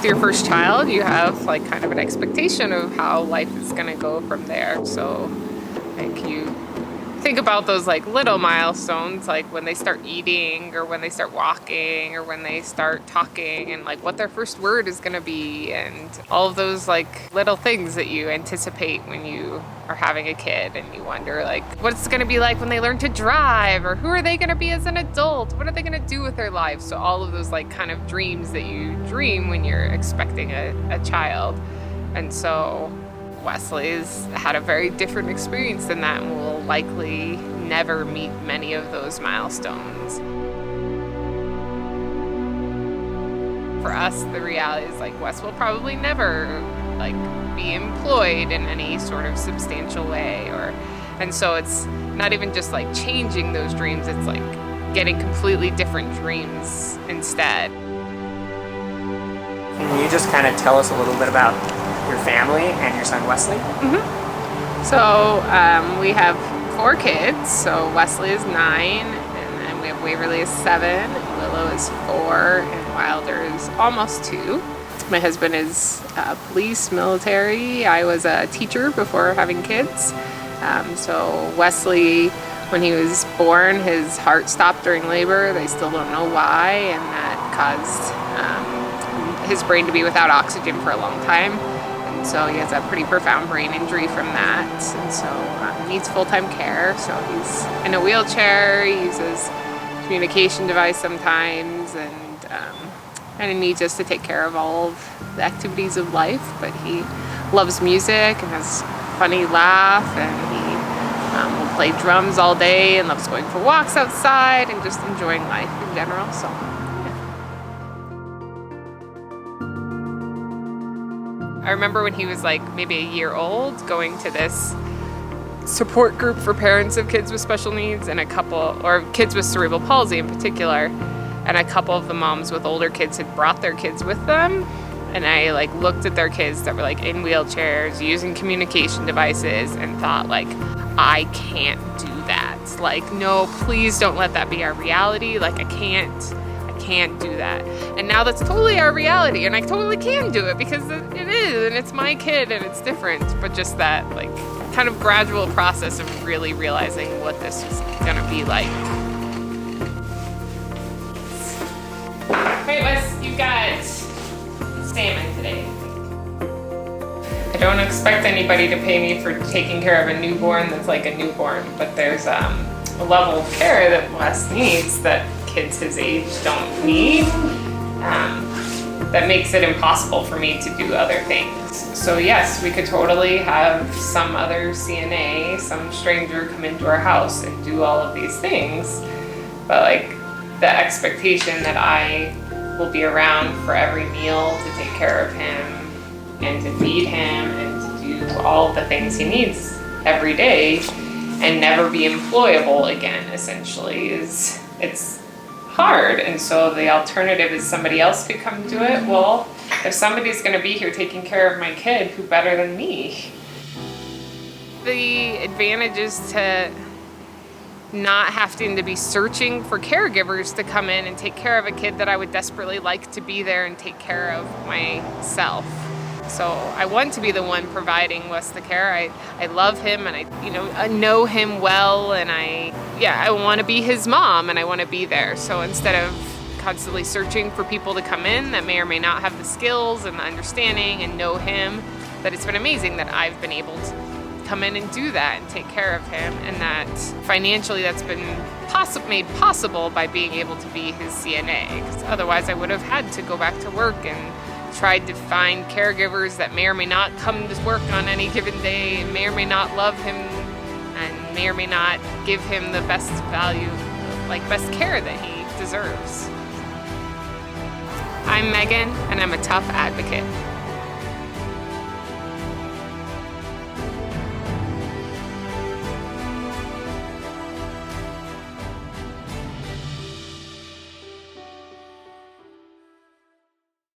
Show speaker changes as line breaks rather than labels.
with your first child, you have like kind of an expectation of how life is going to go from there. So like you think about those like little milestones, like when they start eating or when they start walking or when they start talking, and like what their first word is going to be, and all of those like little things that you anticipate when you are having a kid, and you wonder like what's going to be like when they learn to drive, or who are they going to be as an adult, what are they going to do with their lives. So all of those like kind of dreams that you dream when you're expecting a child. And so Wesley's had a very different experience than that, and will likely never meet many of those milestones. For us, the reality is like Wes will probably never like be employed in any sort of substantial way, and so it's not even just like changing those dreams, it's like getting completely different dreams instead.
Can you just kind of tell us a little bit about your family and your son Wesley?
So we have 4 kids. So Wesley is 9, and then we have Waverly is 7, Willow is 4, and Wilder is almost 2. My husband is police, military. I was a teacher before having kids. So Wesley, when he was born, his heart stopped during labor. They still don't know why, and that caused his brain to be without oxygen for a long time. And so he has a pretty profound brain injury from that, and so needs full-time care. So he's in a wheelchair, he uses a communication device sometimes, and kind of needs us to take care of all of the activities of life. But he loves music and has a funny laugh, and he will play drums all day and loves going for walks outside and just enjoying life in general. So I remember when he was like maybe a year old, going to this support group for parents of kids with special needs, and or kids with cerebral palsy in particular, and a couple of the moms with older kids had brought their kids with them, and I like looked at their kids that were like in wheelchairs using communication devices and thought like, I can't do that. Like, no, please don't let that be our reality. Like I can't do that. And now that's totally our reality, and I totally can do it because it is, and it's my kid, and it's different. But just that like kind of gradual process of really realizing what this is gonna be like. Hey Wes, you got salmon today. I don't expect anybody to pay me for taking care of a newborn that's like a newborn, but there's a level of care that Wes needs that kids his age don't need, that makes it impossible for me to do other things. So yes, we could totally have some other CNA, some stranger come into our house and do all of these things, but like the expectation that I will be around for every meal to take care of him and to feed him and to do all of the things he needs every day and never be employable again, essentially, it's hard. And so the alternative is somebody else could come do it. Well, if somebody's going to be here taking care of my kid, who better than me? The advantage is to not having to be searching for caregivers to come in and take care of a kid that I would desperately like to be there and take care of myself. So I want to be the one providing Wes the care. I love him, and I know him well, and I want to be his mom, and I want to be there. So instead of constantly searching for people to come in that may or may not have the skills and the understanding and know him, that it's been amazing that I've been able to come in and do that and take care of him, and that financially that's been made possible by being able to be his CNA. Because otherwise I would have had to go back to work and tried to find caregivers that may or may not come to work on any given day, and may or may not love him, and may or may not give him the best value, like best care that he deserves. I'm Megan, and I'm a tough advocate.